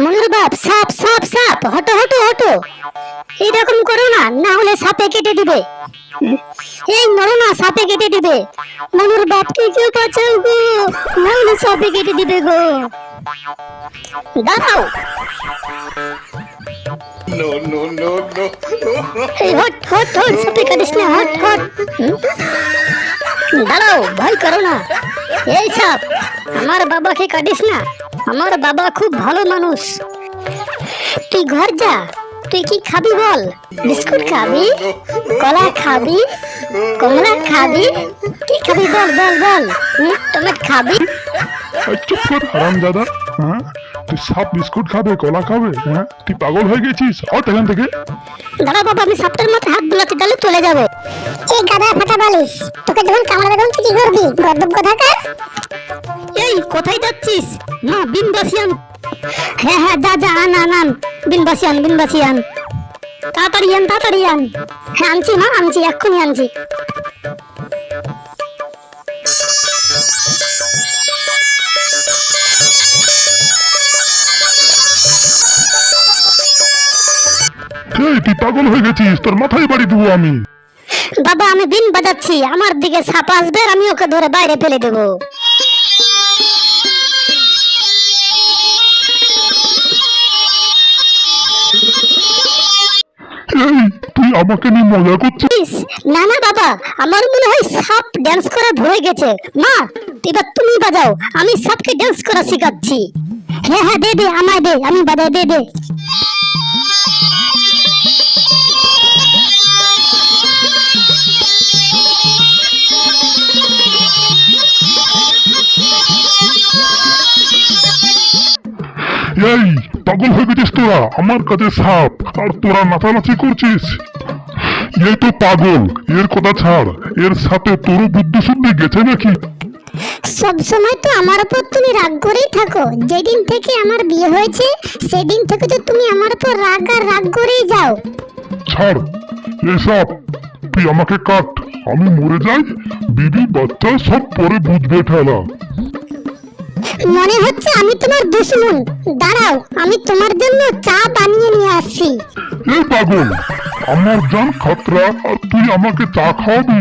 মনুর বাপ, সাপ সাপ সাপ, হটো হটো হটো। এইরকম করো না, না হলে সাপে কেটে দিবে। এই মরো না, সাপে কেটে দিবে। মনুর বাপকে কেউ বাঁচাও গো, না হলে সাপে কেটে দিবে গো। দাঁড়াও। এই হট হট হট, সাপে কাটিস না, হট হট। দাঁড়াও, ভয় করো না। এই সাপ, আমার বাবাকে কাটিস না, আমার বাবা খুব ভালো মানুষ। তুই ঘর যা। তুই কি খাবি বল? বিস্কুট খাবি, কলা খাবি, কমলা খাবি, কি খাবি বল বল বল। টমেট খাবি? চুপ কর হারামজাদা। হ্যাঁ, তুই সাপ বিস্কুট খাবে, কলা খাবে? হ্যাঁ, তুই পাগল হয়ে গেছিস? হট এখান থেকে। দাঁড়া বাবা, আমি সাপটার মাথায় হাত বুলাতে তাহলে চলে যাবে। এই গাদা ফাটা বালিশ, তোকে যখন কামড়াবে তখন তুই কি করবি? গর্দব কোথাকার। এই কোথায় যাচ্ছিস? না, বিনবাসি আন। হ্যাঁ হ্যাঁ, যা যা, আন আন আন, বিনবাসি আন, বিনবাসি আন, তাড়াতাড়ি আন, তাড়াতাড়ি আন। হ্যাঁ আনছি মা, আনছি, এক্ষুনি আনছি। এই তুই পাগল হয়ে গেছিস, তোর মাথায় বাড়ি দেবো আমি। বাবা আমি বিন বাজাচ্ছি, আমার দিকে সাপ আসবে আর আমি ওকে ধরে বাইরে ফেলে দেবো। এই তুই আমাকে নিয়ে মজা করছিস? না না বাবা, আমার মনে হয় সাপ ড্যান্স করা ভুলে গেছে। মা এবার তুমি বাজাও, আমি সাপকে ড্যান্স করা শেখাচ্ছি। হ্যাঁ হ্যাঁ, দে দে, আমায় দে, আমি বাজাই, দে দে। এই পাগল হয়ে গেছিস তোরা? আমার কাছে সাপ আর তোরা নাচানাচি করছিস? এই তো পাগল, এর কথা ছাড়। এর সাথে তোরও বুদ্ধি শুদ্ধি গেছে নাকি? সব সময় তো আমার উপর তুমি রাগ করেই থাকো। যেদিন থেকে আমার বিয়ে হয়েছে সেদিন থেকে তো তুমি আমার উপর রাগ আর রাগ করেই যাও। ছাড় এই সাপ, তুই আমাকে কাট, আমি মরে যাই, বিবি বাচ্চা সব পরে বুঝবে ঠেলা। মনে হচ্ছে আমি তোমার দুশমন। দাঁড়াও, আমি তোমার জন্য চা বানিয়ে নিয়ে আসছি। এই পাগল, আমার জান খাতরা আর তুই আমাকে চা খাওয়াবি?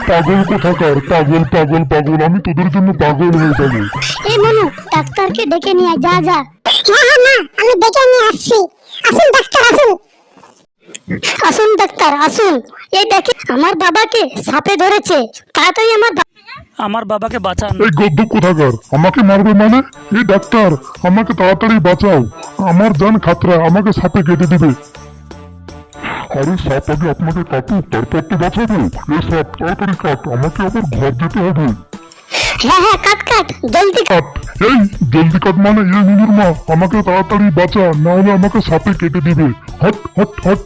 পাগল কোথাকার, পাগল পাগল পাগল, আমি তোদের জন্য পাগল হয়ে যাবো। এই মনু, ডাক্তারকে ডেকে নিয়ে আয়, যা যা। হ্যাঁ হ্যাঁ মা, আমি ডেকে নিয়ে আসছি। আসুন ডাক্তার, আসুন। আসুন ডাক্তার আসুন। এই দেখে আমার বাবাকে সাপে ধরেছে, তাড়াতাড়ি আমার বাবাকে বাঁচান। এই গদ্দপ কোথাকার, আমাকে মারবে মানে? এই ডাক্তার, আমাকে তাড়াতাড়ি বাঁচাও, আমার জান খাতরা, আমাকে সাপে কেটে দিবে। আরে সাপ আগে আপনাকে কাটুক, তারপর তো বাঁচাবো। এই সাপ তাড়াতাড়ি কাট, আমাকে আবার ঘর যেতে হবে। হ্যাঁ হ্যাঁ, কাট কাট, জলদি কাট। কাট, এই জলদি কাট মানে? এই নুনুর মা, আমাকে তাড়াতাড়ি বাঁচা, না হলে আমাকে সাপে কেটে দিবে। Hot hot hot.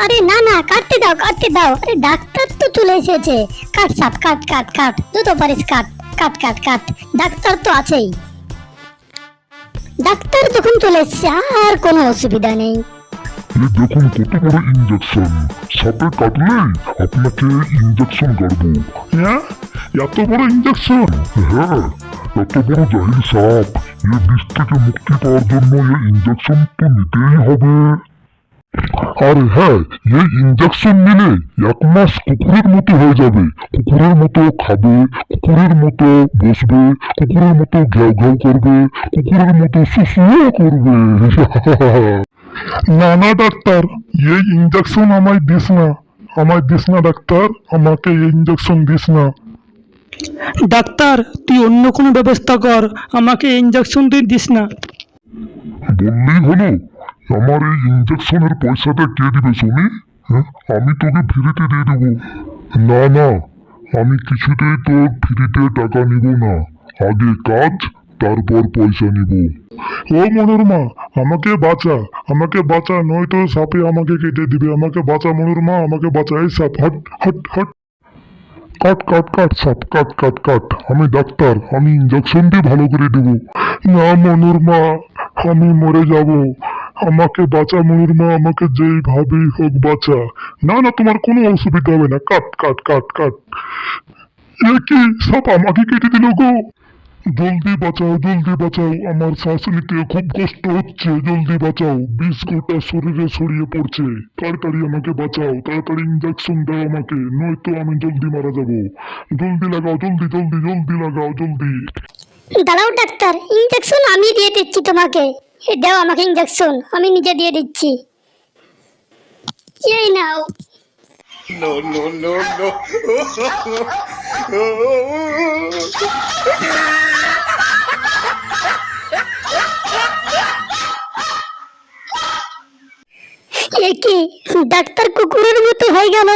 আরে না না, কাটতে দাও কাটতে দাও। আরে ডাক্তার তো চলে এসেছে। কাট সাপ, কাট কাট কাট, যত পারিস কাট, কাট কাট কাট। ডাক্তার তো আছেই। ডাক্তার যখন চলে এসেছে আর কোনো অসুবিধা নেই। এই দেখুন কত বড় ইঞ্জেকশন, সাপে কাটলেই আপনাকে ইঞ্জেকশন করবো। হ্যাঁ, এত বড় ইঞ্জেকশন? হ্যাঁ, এত বড় জাহির সাপ, এই বিষ থেকে মুক্তি পাওয়ার জন্য এই ইঞ্জেকশন তো নিতেই হবে। আর হ্যাঁ, এই ইঞ্জেকশন নিলে 1 মাস কুকুরের মতো হয়ে যাবে। কুকুরের মতো খাবে, কুকুরের মতো বসবে, কুকুরের মতো ঘেউ ঘেউ করবে, কুকুরের মতো শুশুও করবে। না না ডাক্তার, এই ইঞ্জেকশন আমায় দিস না, আমায় দিস না ডাক্তার, আমাকে এই ইঞ্জেকশন দিস না। ডাক্তার তুই অন্য কোনো ব্যবস্থা কর, আমাকে ইঞ্জেকশন তুই দিস না। বললেই হলো? আমার এই ইঞ্জেকশনের পয়সাটা কে দিবে শুনি? হ্যাঁ, আমি তোকে ফ্রিতে দিয়ে দেবো। না না, আমি কিছুতেই তোর ফ্রিতে টাকা নিব না, আগে কাজ তারপর পয়সা নিব। ও মনুর মা, আমাকে বাঁচা, আমাকে বাঁচা, নয়তো সাপে আমাকে কেটে দিবে। আমাকে বাঁচা মনুর মা, আমাকে বাঁচা। এই সাপ, হট হট হট। কাট কাট কাট সাপ, কাট কাট কাট। আমি ডাক্তার, আমি ইঞ্জেকশন দিয়ে ভালো করে দেবো। না মনুর মা, আমি মরে যাব, আমাকে বাঁচা মনুর মা, আমাকে যেইভাবেই হোক বাঁচা। না না, তোমার কোনো অসুবিধা হবে না, কাট কাট কাট কাট। এ কি, সাপ আমাকে কেটে দিল গো? জলদি বাঁচাও, আমার শ্বাস নিতে খুব কষ্ট হচ্ছে, জলদি বাঁচাও, বিষ গোটা শরীরে ছড়িয়ে পড়ছে, তাড়াতাড়ি আমাকে বাঁচাও, তাড়াতাড়ি ইঞ্জেকশন দাও আমাকে, নয়তো আমি জলদি মারা যাবো। জলদি লাগাও, জলদি লাগাও, জলদি। দাঁড়াও ডাক্তার, ইঞ্জেকশন আমি দিয়ে দিচ্ছি তোমাকে। দাও আমাকে ইঞ্জেকশন, আমি নিজে দিয়ে দিচ্ছি। এই নাও। No, no, no, no. এ কি ডাক্তার কুকুরের মতো হয়ে গেল।